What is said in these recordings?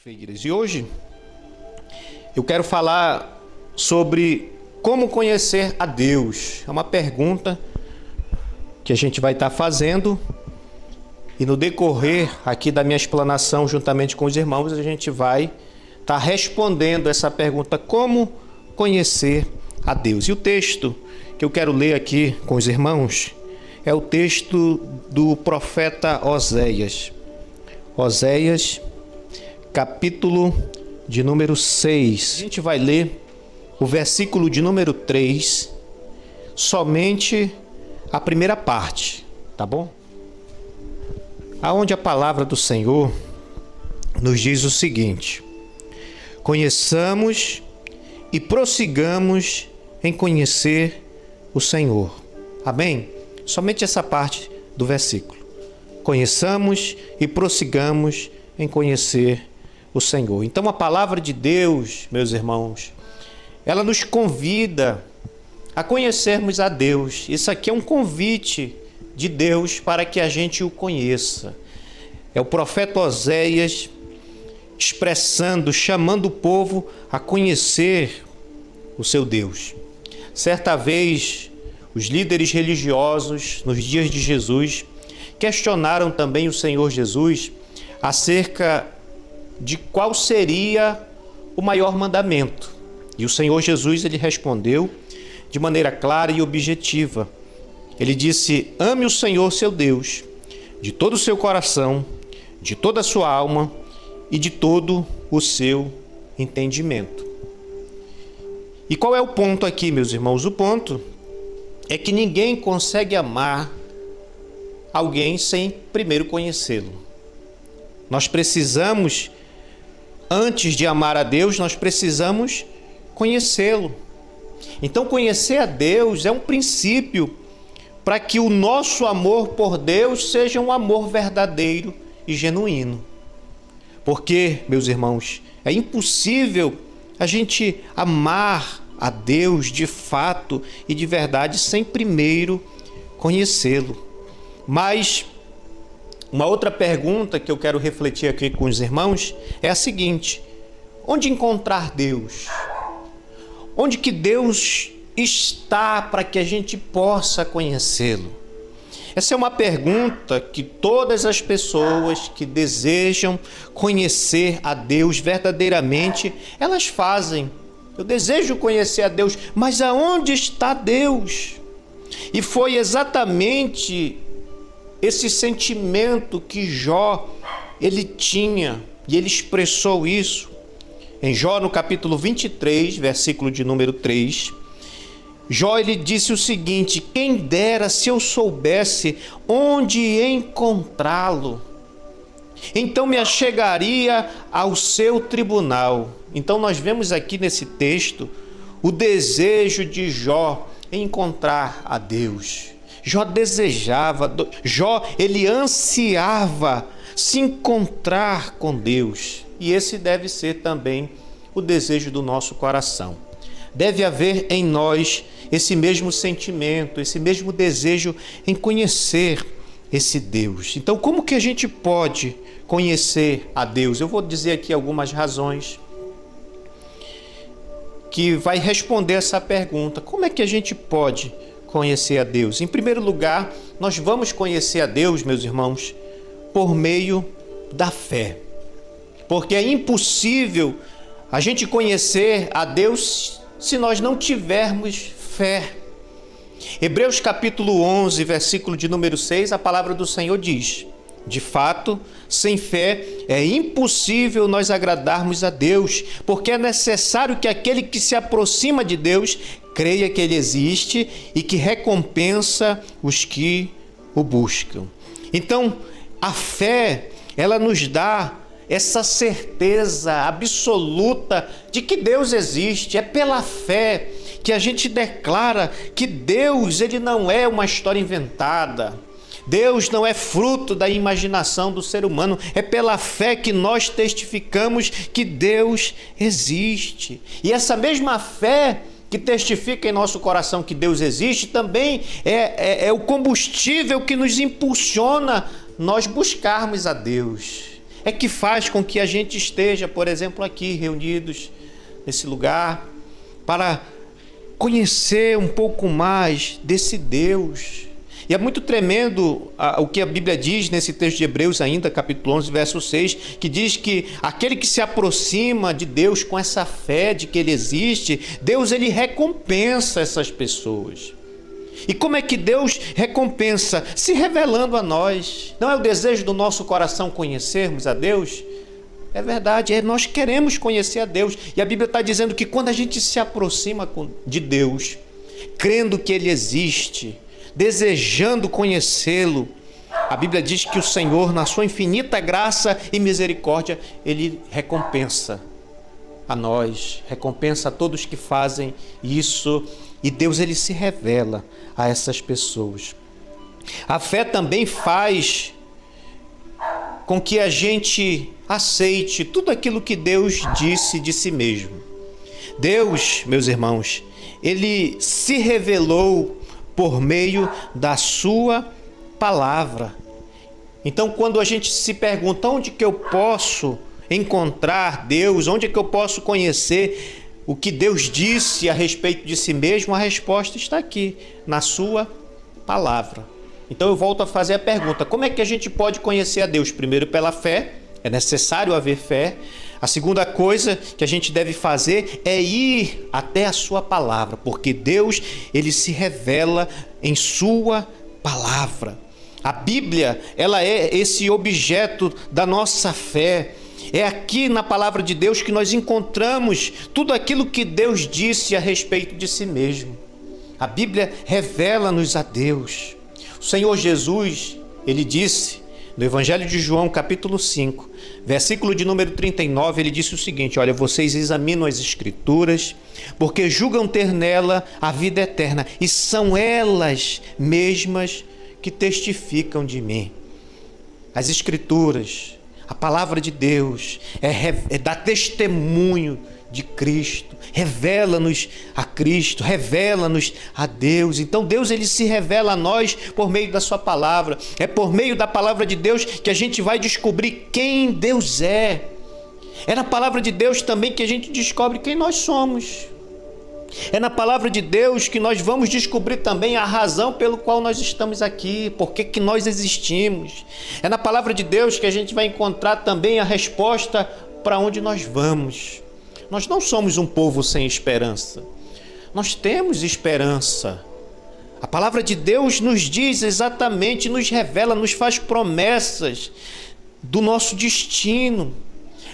Figueiras. E hoje eu quero falar sobre como conhecer a Deus. É uma pergunta que a gente vai estar fazendo e no decorrer aqui da minha explanação juntamente com os irmãos a gente vai estar respondendo essa pergunta: como conhecer a Deus? E o texto que eu quero ler aqui com os irmãos é o texto do profeta Oséias. Oséias, capítulo de número 6. A gente vai ler o versículo de número 3, somente a primeira parte, tá bom? Aonde a palavra do Senhor nos diz o seguinte: conheçamos e prossigamos em conhecer o Senhor. Amém? Somente essa parte do versículo. Conheçamos e prossigamos em conhecer o Senhor. Então a palavra de Deus, meus irmãos, ela nos convida a conhecermos a Deus. Isso aqui é um convite de Deus para que a gente o conheça. É o profeta Oséias expressando, chamando o povo a conhecer o seu Deus. Certa vez, os líderes religiosos, nos dias de Jesus, questionaram também o Senhor Jesus acerca de qual seria o maior mandamento. E o Senhor Jesus, ele respondeu de maneira clara e objetiva. Ele disse: ame o Senhor seu Deus de todo o seu coração, de toda a sua alma e de todo o seu entendimento. E qual é o ponto aqui, meus irmãos? O ponto é que ninguém consegue amar alguém sem primeiro conhecê-lo. Nós precisamos, antes de amar a Deus, nós precisamos conhecê-lo. Então, conhecer a Deus é um princípio para que o nosso amor por Deus seja um amor verdadeiro e genuíno. Porque, meus irmãos, é impossível a gente amar a Deus de fato e de verdade sem primeiro conhecê-lo. Mas uma outra pergunta que eu quero refletir aqui com os irmãos é a seguinte: onde encontrar Deus? Onde que Deus está para que a gente possa conhecê-lo? Essa é uma pergunta que todas as pessoas que desejam conhecer a Deus verdadeiramente, elas fazem. Eu desejo conhecer a Deus, mas aonde está Deus? E foi exatamente esse sentimento que Jó, ele tinha, e ele expressou isso em Jó, no capítulo 23, versículo de número 3. Jó, ele disse o seguinte: quem dera se eu soubesse onde encontrá-lo, então me achegaria ao seu tribunal. Então nós vemos aqui nesse texto o desejo de Jó em encontrar a Deus. Jó desejava, Jó, ele ansiava se encontrar com Deus. E esse deve ser também o desejo do nosso coração. Deve haver em nós esse mesmo sentimento, esse mesmo desejo em conhecer esse Deus. Então, como que a gente pode conhecer a Deus? Eu vou dizer aqui algumas razões que vai responder essa pergunta. Como é que a gente pode conhecer a Deus? Em primeiro lugar, nós vamos conhecer a Deus, meus irmãos, por meio da fé. Porque é impossível a gente conhecer a Deus se nós não tivermos fé. Hebreus capítulo 11, versículo de número 6, a palavra do Senhor diz: de fato, sem fé é impossível nós agradarmos a Deus, porque é necessário que aquele que se aproxima de Deus creia que Ele existe e que recompensa os que o buscam. Então, a fé, ela nos dá essa certeza absoluta de que Deus existe. É pela fé que a gente declara que Deus, ele não é uma história inventada. Deus não é fruto da imaginação do ser humano. É pela fé que nós testificamos que Deus existe. E essa mesma fé que testifica em nosso coração que Deus existe também é o combustível que nos impulsiona nós buscarmos a Deus. é que faz com que a gente esteja, por exemplo, aqui reunidos nesse lugar, para conhecer um pouco mais desse Deus. E é muito tremendo o que a Bíblia diz nesse texto de Hebreus ainda, capítulo 11, verso 6, que diz que aquele que se aproxima de Deus com essa fé de que Ele existe, Deus ele recompensa essas pessoas. E como é que Deus recompensa? Se revelando a nós. Não é o desejo do nosso coração conhecermos a Deus? É verdade, nós queremos conhecer a Deus. E a Bíblia está dizendo que quando a gente se aproxima de Deus, crendo que Ele existe, desejando conhecê-lo, a Bíblia diz que o Senhor, na sua infinita graça e misericórdia, Ele recompensa a nós, recompensa a todos que fazem isso, e Deus ele se revela a essas pessoas. A fé também faz com que a gente aceite tudo aquilo que Deus disse de si mesmo. Deus, meus irmãos, ele se revelou por meio da sua palavra. Então, quando a gente se pergunta onde que eu posso encontrar Deus, onde é que eu posso conhecer o que Deus disse a respeito de si mesmo, a resposta está aqui, na sua palavra. Então eu volto a fazer a pergunta, como é que a gente pode conhecer a Deus? Primeiro pela fé, é necessário haver fé. A segunda coisa que a gente deve fazer é ir até a sua palavra, porque Deus ele se revela em sua palavra. A Bíblia, ela é esse objeto da nossa fé. É aqui na palavra de Deus que nós encontramos tudo aquilo que Deus disse a respeito de si mesmo. A Bíblia revela-nos a Deus. O Senhor Jesus, ele disse no Evangelho de João, capítulo 5, versículo de número 39, ele disse o seguinte: olha, vocês examinam as Escrituras, porque julgam ter nela a vida eterna, e são elas mesmas que testificam de mim. As Escrituras, a palavra de Deus, dá testemunho de Cristo, revela-nos a Cristo, revela-nos a Deus. Então Deus ele se revela a nós por meio da sua palavra. É por meio da palavra de Deus que a gente vai descobrir quem Deus é. É na palavra de Deus também que a gente descobre quem nós somos. É na palavra de Deus que nós vamos descobrir também a razão pelo qual nós estamos aqui, por que nós existimos. É na palavra de Deus que a gente vai encontrar também a resposta para onde nós vamos. Nós não somos um povo sem esperança. Nós temos esperança. A palavra de Deus nos diz exatamente, nos revela, nos faz promessas do nosso destino.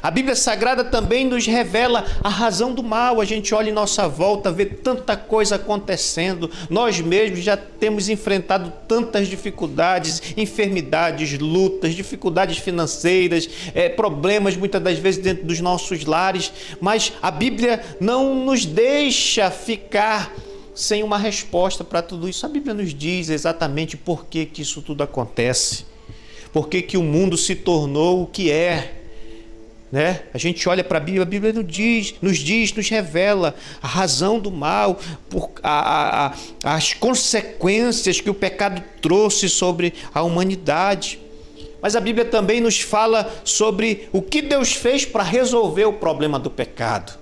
A Bíblia Sagrada também nos revela a razão do mal. A gente olha em nossa volta, vê tanta coisa acontecendo. Nós mesmos já temos enfrentado tantas dificuldades, enfermidades, lutas, dificuldades financeiras, problemas muitas das vezes dentro dos nossos lares. Mas a Bíblia não nos deixa ficar sem uma resposta para tudo isso. A Bíblia nos diz exatamente por que isso tudo acontece. Por que o mundo se tornou o que é. A gente olha para a Bíblia nos revela a razão do mal, as consequências que o pecado trouxe sobre a humanidade. Mas a Bíblia também nos fala sobre o que Deus fez para resolver o problema do pecado.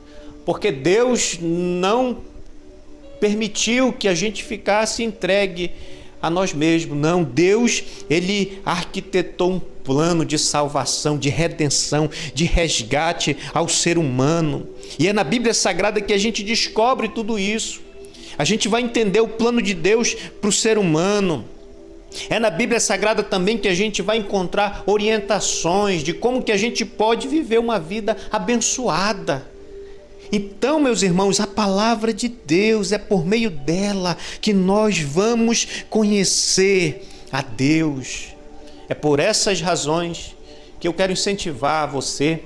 Porque Deus não permitiu que a gente ficasse entregue a nós mesmos. Não, Deus, ele arquitetou um plano de salvação, de redenção, de resgate ao ser humano. E é na Bíblia Sagrada que a gente descobre tudo isso. A gente vai entender o plano de Deus para o ser humano. É na Bíblia Sagrada também que a gente vai encontrar orientações de como que a gente pode viver uma vida abençoada. Então, meus irmãos, a palavra de Deus, é por meio dela que nós vamos conhecer a Deus. É por essas razões que eu quero incentivar você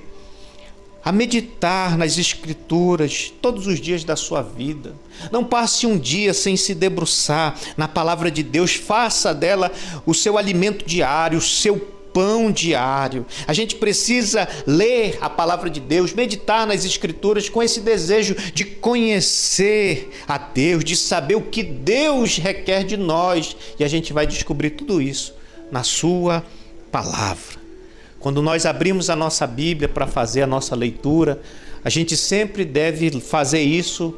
a meditar nas Escrituras todos os dias da sua vida. Não passe um dia sem se debruçar na palavra de Deus. Faça dela o seu alimento diário, o seu pão diário. A gente precisa ler a palavra de Deus, meditar nas Escrituras com esse desejo de conhecer a Deus, de saber o que Deus requer de nós. E a gente vai descobrir tudo isso na sua palavra. quando nós abrimos a nossa Bíblia para fazer a nossa leitura, a gente sempre deve fazer isso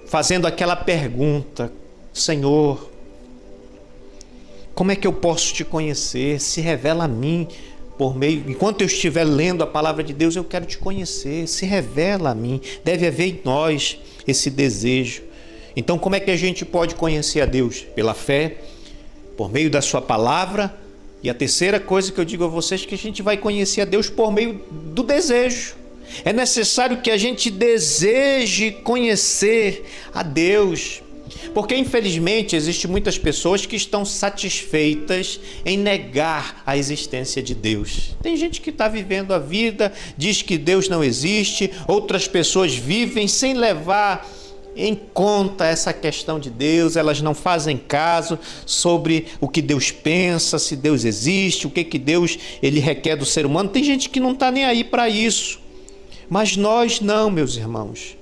fazendo aquela pergunta: Senhor, como é que eu posso te conhecer? Se revela a mim por meio... Enquanto eu estiver lendo a palavra de Deus, eu quero te conhecer. Se revela a mim. Deve haver em nós esse desejo. Então, como é que a gente pode conhecer a Deus? Pela fé, por meio da sua palavra. E a terceira coisa que eu digo a vocês é que a gente vai conhecer a Deus por meio do desejo. É necessário que a gente deseje conhecer a Deus. Porque, infelizmente, existem muitas pessoas que estão satisfeitas em negar a existência de Deus. Tem gente que está vivendo a vida, diz que Deus não existe. Outras pessoas vivem sem levar em conta essa questão de Deus. Elas não fazem caso sobre o que Deus pensa, se Deus existe, o que Deus ele requer do ser humano. Tem gente que não está nem aí para isso. Mas nós não, meus irmãos.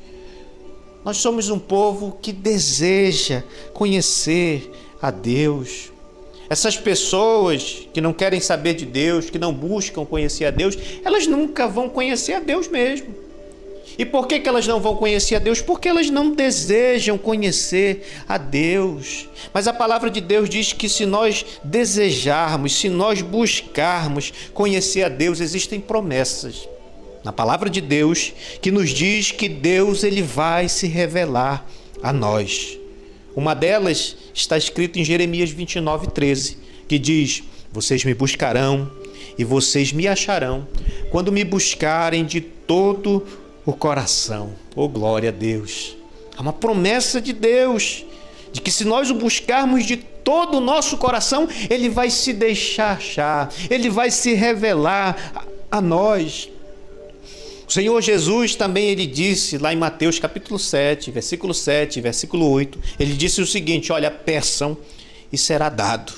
Nós somos um povo que deseja conhecer a Deus. Essas pessoas que não querem saber de Deus, que não buscam conhecer a Deus, elas nunca vão conhecer a Deus mesmo. E por que elas não vão conhecer a Deus? Porque elas não desejam conhecer a Deus. Mas a palavra de Deus diz que se nós desejarmos, se nós buscarmos conhecer a Deus, existem promessas na palavra de Deus que nos diz que Deus ele vai se revelar a nós. Uma delas está escrita em Jeremias 29:13, que diz: vocês me buscarão e vocês me acharão quando me buscarem de todo o coração. Oh, glória a Deus! É uma promessa de Deus, de que se nós o buscarmos de todo o nosso coração, ele vai se deixar achar, ele vai se revelar a nós. O Senhor Jesus também, ele disse lá em Mateus capítulo 7, versículo 7, versículo 8, ele disse o seguinte: olha, peçam e será dado,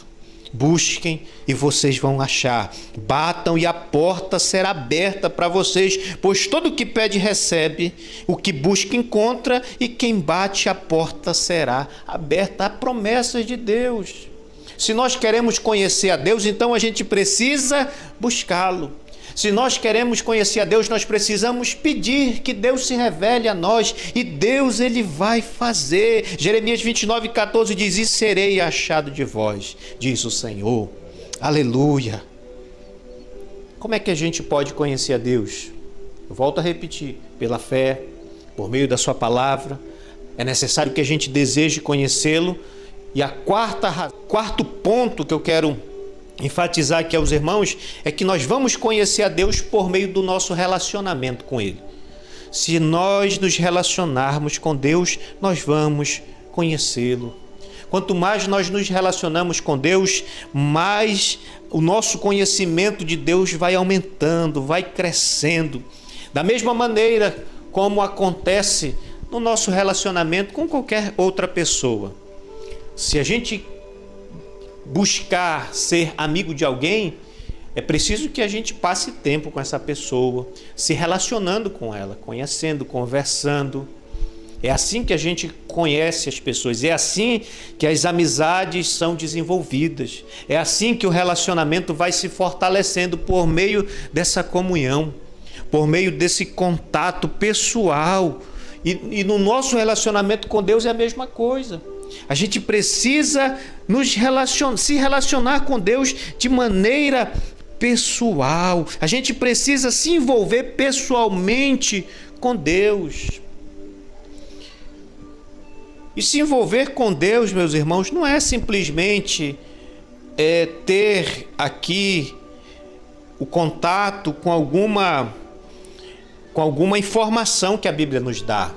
busquem e vocês vão achar, batam e a porta será aberta para vocês, pois todo o que pede recebe, o que busca encontra, e quem bate a porta será aberta. Há promessas de Deus. Se nós queremos conhecer a Deus, então a gente precisa buscá-lo. Se nós queremos conhecer a Deus, nós precisamos pedir que Deus se revele a nós, e Deus ele vai fazer. Jeremias 29:14 diz: e serei achado de vós, diz o Senhor. Aleluia! Como é que a gente pode conhecer a Deus? Eu volto a repetir: pela fé, por meio da sua palavra. É necessário que a gente deseje conhecê-lo. E quarto ponto que eu quero enfatizar aqui aos irmãos é que nós vamos conhecer a Deus por meio do nosso relacionamento com Ele. Se nós nos relacionarmos com Deus, nós vamos conhecê-lo. Quanto mais nós nos relacionamos com Deus, mais o nosso conhecimento de Deus vai aumentando, vai crescendo. Da mesma maneira como acontece no nosso relacionamento com qualquer outra pessoa. Se a gente buscar ser amigo de alguém, é preciso que a gente passe tempo com essa pessoa, se relacionando com ela, conhecendo, conversando. É assim que a gente conhece as pessoas, é assim que as amizades são desenvolvidas, é assim que o relacionamento vai se fortalecendo por meio dessa comunhão, por meio desse contato pessoal. E no nosso relacionamento com Deus é a mesma coisa. A gente precisa se relacionar com Deus de maneira pessoal. A gente precisa se envolver pessoalmente com Deus. E se envolver com Deus, meus irmãos, não é simplesmente ter aqui o contato com alguma informação que a Bíblia nos dá.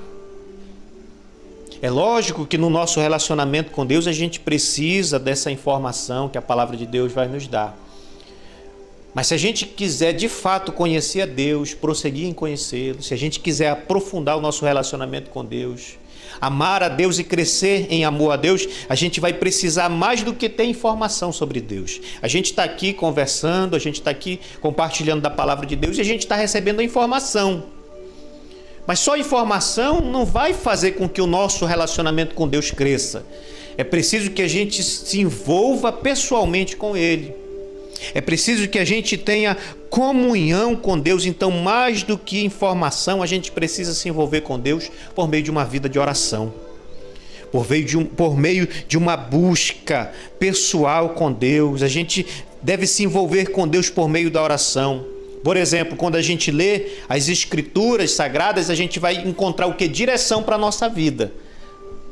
É lógico que no nosso relacionamento com Deus a gente precisa dessa informação que a palavra de Deus vai nos dar. Mas se a gente quiser de fato conhecer a Deus, prosseguir em conhecê-lo, se a gente quiser aprofundar o nosso relacionamento com Deus, amar a Deus e crescer em amor a Deus, a gente vai precisar mais do que ter informação sobre Deus. A gente está aqui conversando, a gente está aqui compartilhando da palavra de Deus e a gente está recebendo a informação. Mas só informação não vai fazer com que o nosso relacionamento com Deus cresça. É preciso que a gente se envolva pessoalmente com Ele. É preciso que a gente tenha comunhão com Deus. Então, mais do que informação, a gente precisa se envolver com Deus por meio de uma vida de oração, por meio de uma busca pessoal com Deus. A gente deve se envolver com Deus por meio da oração. Por exemplo, quando a gente lê as Escrituras Sagradas, a gente vai encontrar o que? Direção para a nossa vida.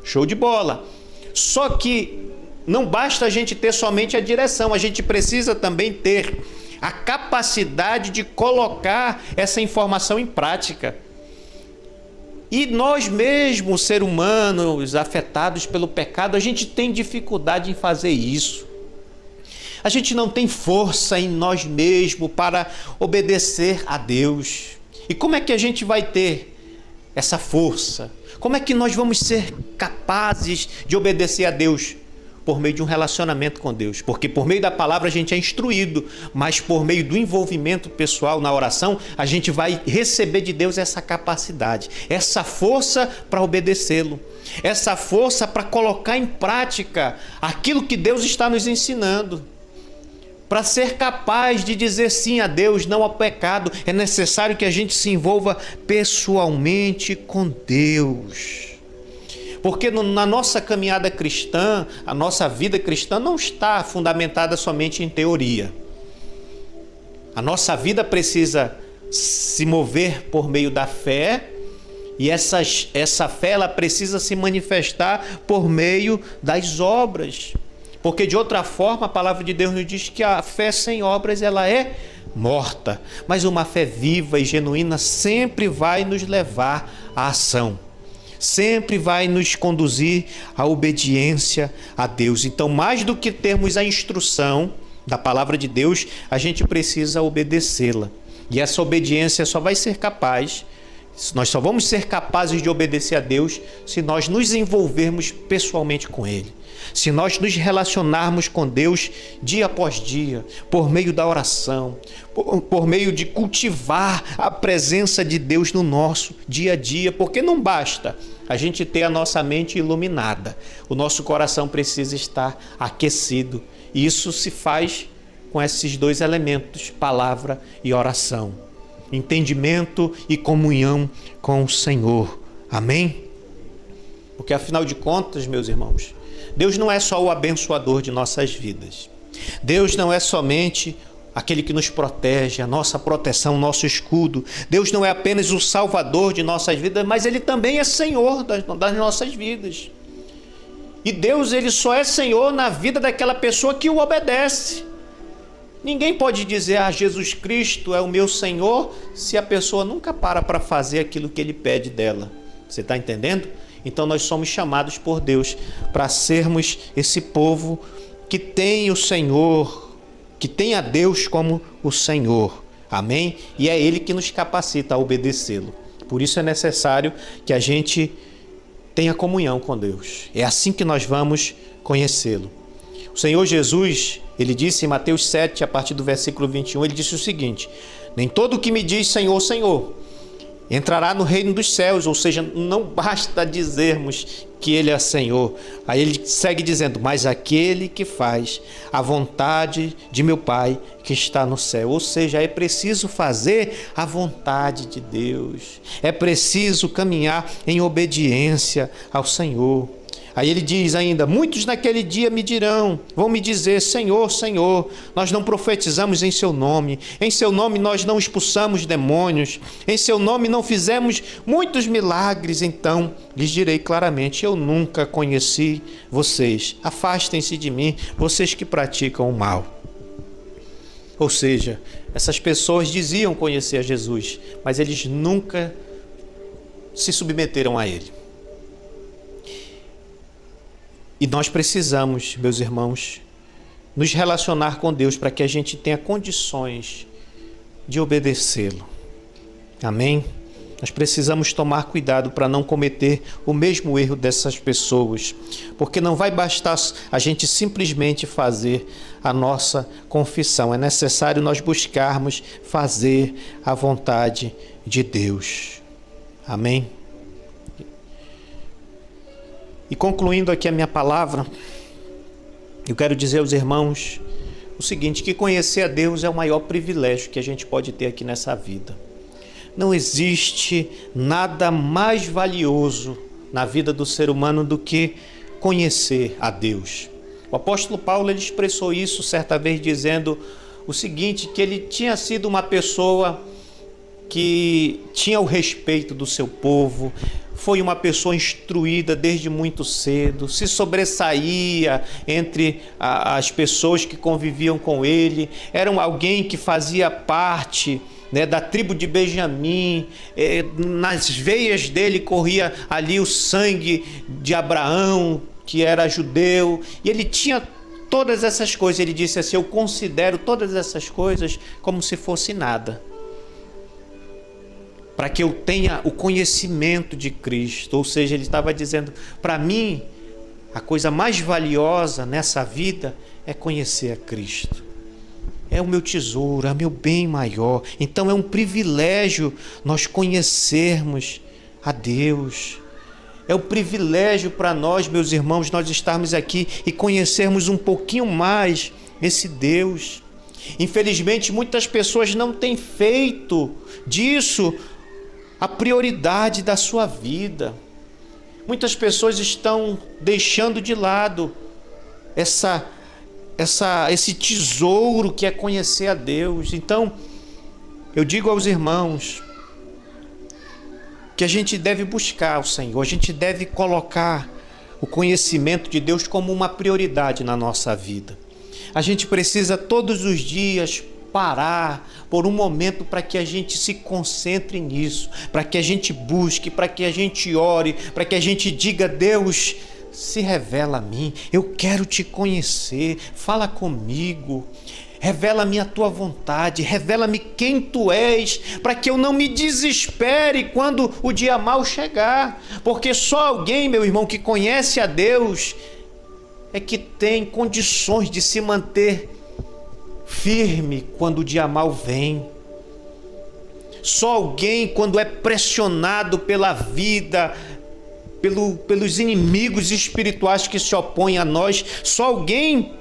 Show de bola! Só que não basta a gente ter somente a direção, a gente precisa também ter a capacidade de colocar essa informação em prática. E nós mesmos, seres humanos afetados pelo pecado, a gente tem dificuldade em fazer isso. A gente não tem força em nós mesmos para obedecer a Deus. E como é que a gente vai ter essa força? Como é que nós vamos ser capazes de obedecer a Deus? Por meio de um relacionamento com Deus. Porque por meio da palavra a gente é instruído, mas por meio do envolvimento pessoal na oração, a gente vai receber de Deus essa capacidade, essa força para obedecê-lo, essa força para colocar em prática aquilo que Deus está nos ensinando. Para ser capaz de dizer sim a Deus, não ao pecado, é necessário que a gente se envolva pessoalmente com Deus. Porque na nossa caminhada cristã, a nossa vida cristã não está fundamentada somente em teoria. A nossa vida precisa se mover por meio da fé, e essa fé ela precisa se manifestar por meio das obras. Porque de outra forma a palavra de Deus nos diz que a fé sem obras ela é morta. Mas uma fé viva e genuína sempre vai nos levar à ação. Sempre vai nos conduzir à obediência a Deus. Então, mais do que termos a instrução da palavra de Deus, a gente precisa obedecê-la. E essa obediência só vai ser capaz, nós só vamos ser capazes de obedecer a Deus se nós nos envolvermos pessoalmente com Ele. Se nós nos relacionarmos com Deus dia após dia, por meio da oração, por meio de cultivar a presença de Deus no nosso dia a dia, porque não basta a gente ter a nossa mente iluminada, o nosso coração precisa estar aquecido, e isso se faz com esses dois elementos, palavra e oração, entendimento e comunhão com o Senhor, amém? Porque afinal de contas, meus irmãos, Deus não é só o abençoador de nossas vidas. Deus não é somente aquele que nos protege, a nossa proteção, o nosso escudo. Deus não é apenas o salvador de nossas vidas, mas Ele também é Senhor das nossas vidas. E Deus, Ele só é Senhor na vida daquela pessoa que o obedece. Ninguém pode dizer, Jesus Cristo é o meu Senhor, se a pessoa nunca para fazer aquilo que Ele pede dela. Você está entendendo? Então nós somos chamados por Deus para sermos esse povo que tem o Senhor, que tem a Deus como o Senhor, amém? E é Ele que nos capacita a obedecê-lo. Por isso é necessário que a gente tenha comunhão com Deus. É assim que nós vamos conhecê-lo. O Senhor Jesus, Ele disse em Mateus 7, a partir do versículo 21, Ele disse o seguinte: nem todo o que me diz Senhor, Senhor, entrará no reino dos céus. Ou seja, não basta dizermos que Ele é Senhor. Aí Ele segue dizendo, mas aquele que faz a vontade de meu Pai que está no céu. Ou seja, é preciso fazer a vontade de Deus. É preciso caminhar em obediência ao Senhor. Aí ele diz ainda, muitos naquele dia me dirão, vão me dizer, Senhor, Senhor, nós não profetizamos em seu nome nós não expulsamos demônios, em seu nome não fizemos muitos milagres. Então lhes direi claramente, eu nunca conheci vocês, afastem-se de mim, vocês que praticam o mal. Ou seja, essas pessoas diziam conhecer a Jesus, mas eles nunca se submeteram a Ele. E nós precisamos, meus irmãos, nos relacionar com Deus para que a gente tenha condições de obedecê-lo. Amém? Nós precisamos tomar cuidado para não cometer o mesmo erro dessas pessoas, porque não vai bastar a gente simplesmente fazer a nossa confissão. É necessário nós buscarmos fazer a vontade de Deus. Amém? E concluindo aqui a minha palavra, eu quero dizer aos irmãos, o seguinte, que conhecer a Deus é o maior privilégio que a gente pode ter aqui nessa vida. Não existe nada mais valioso na vida do ser humano do que conhecer a Deus. O apóstolo Paulo ele expressou isso certa vez dizendo o seguinte, que ele tinha sido uma pessoa que tinha o respeito do seu povo, foi uma pessoa instruída desde muito cedo, se sobressaía entre as pessoas que conviviam com ele, era alguém que fazia parte, né, da tribo de Benjamim, nas veias dele corria ali o sangue de Abraão, que era judeu, e ele tinha todas essas coisas. Ele disse assim, eu considero todas essas coisas como se fosse nada, para que eu tenha o conhecimento de Cristo. Ou seja, ele estava dizendo, para mim, a coisa mais valiosa nessa vida é conhecer a Cristo. É o meu tesouro, é o meu bem maior. Então é um privilégio nós conhecermos a Deus. É um privilégio para nós, meus irmãos, nós estarmos aqui e conhecermos um pouquinho mais esse Deus. Infelizmente, muitas pessoas não têm feito disso a prioridade da sua vida. Muitas pessoas estão deixando de lado esse tesouro que é conhecer a Deus. Então, eu digo aos irmãos que a gente deve buscar o Senhor, a gente deve colocar o conhecimento de Deus como uma prioridade na nossa vida. A gente precisa todos os dias parar por um momento para que a gente se concentre nisso, para que a gente busque, para que a gente ore, para que a gente diga, Deus, se revela a mim, eu quero te conhecer, fala comigo, revela-me a tua vontade, revela-me quem tu és, para que eu não me desespere quando o dia mau chegar, porque só alguém, meu irmão, que conhece a Deus é que tem condições de se manter firme quando o dia mau vem. Só alguém, quando é pressionado pela vida, pelos inimigos espirituais que se opõem a nós, só alguém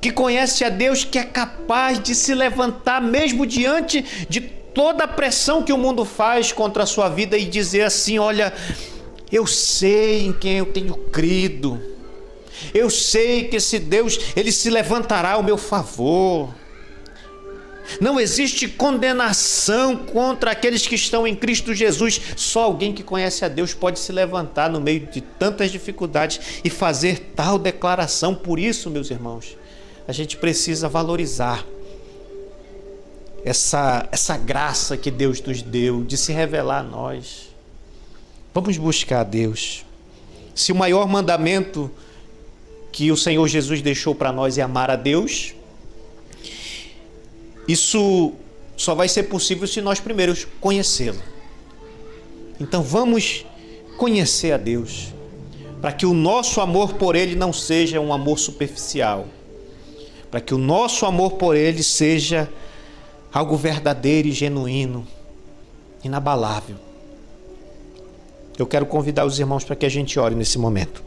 que conhece a Deus que é capaz de se levantar mesmo diante de toda a pressão que o mundo faz contra a sua vida e dizer assim, olha, eu sei em quem eu tenho crido, eu sei que esse Deus, ele se levantará ao meu favor. Não existe condenação contra aqueles que estão em Cristo Jesus. Só alguém que conhece a Deus pode se levantar no meio de tantas dificuldades e fazer tal declaração. Por isso, meus irmãos, a gente precisa valorizar essa graça que Deus nos deu de se revelar a nós. Vamos buscar a Deus. Se o maior mandamento que o Senhor Jesus deixou para nós é amar a Deus, isso só vai ser possível se nós primeiro conhecê-lo. Então vamos conhecer a Deus, para que o nosso amor por Ele não seja um amor superficial, para que o nosso amor por Ele seja algo verdadeiro e genuíno, inabalável. Eu quero convidar os irmãos para que a gente ore nesse momento.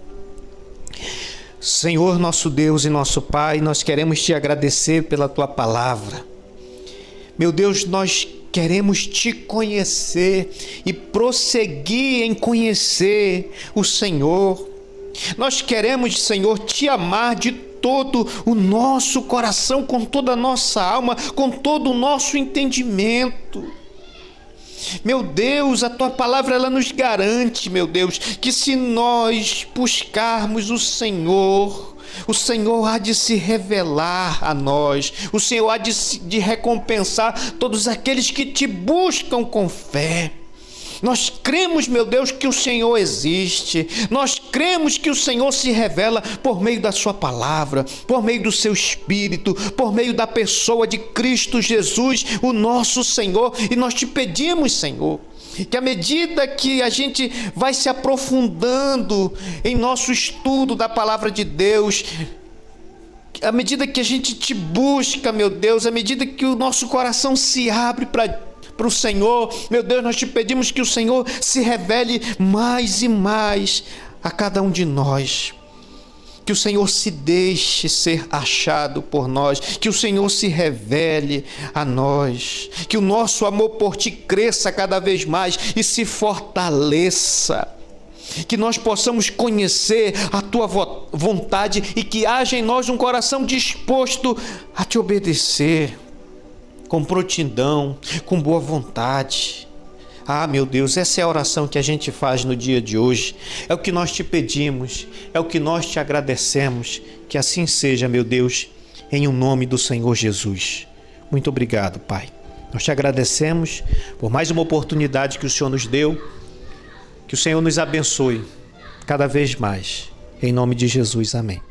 Senhor, nosso Deus e nosso Pai, nós queremos te agradecer pela tua palavra. Meu Deus, nós queremos te conhecer e prosseguir em conhecer o Senhor. Nós queremos, Senhor, te amar de todo o nosso coração, com toda a nossa alma, com todo o nosso entendimento. Meu Deus, a tua palavra ela nos garante, meu Deus, que se nós buscarmos o Senhor há de se revelar a nós, o Senhor há de recompensar todos aqueles que te buscam com fé. Nós cremos, meu Deus, que o Senhor existe. Nós cremos que o Senhor se revela por meio da sua palavra, por meio do seu Espírito, por meio da pessoa de Cristo Jesus, o nosso Senhor. E nós te pedimos, Senhor, que à medida que a gente vai se aprofundando em nosso estudo da palavra de Deus, à medida que a gente te busca, meu Deus, à medida que o nosso coração se abre para o Senhor, meu Deus, nós te pedimos que o Senhor se revele mais e mais a cada um de nós. Que que o Senhor se deixe ser achado por nós, que o Senhor se revele a nós, que o nosso amor por Ti cresça cada vez mais e se fortaleça, que nós possamos conhecer a Tua vontade e que haja em nós um coração disposto a Te obedecer, com prontidão, com boa vontade. Ah, meu Deus, essa é a oração que a gente faz no dia de hoje. É o que nós Te pedimos, é o que nós Te agradecemos. Que assim seja, meu Deus, em o nome do Senhor Jesus. Muito obrigado, Pai. Nós Te agradecemos por mais uma oportunidade que o Senhor nos deu. Que o Senhor nos abençoe cada vez mais. Em nome de Jesus, amém.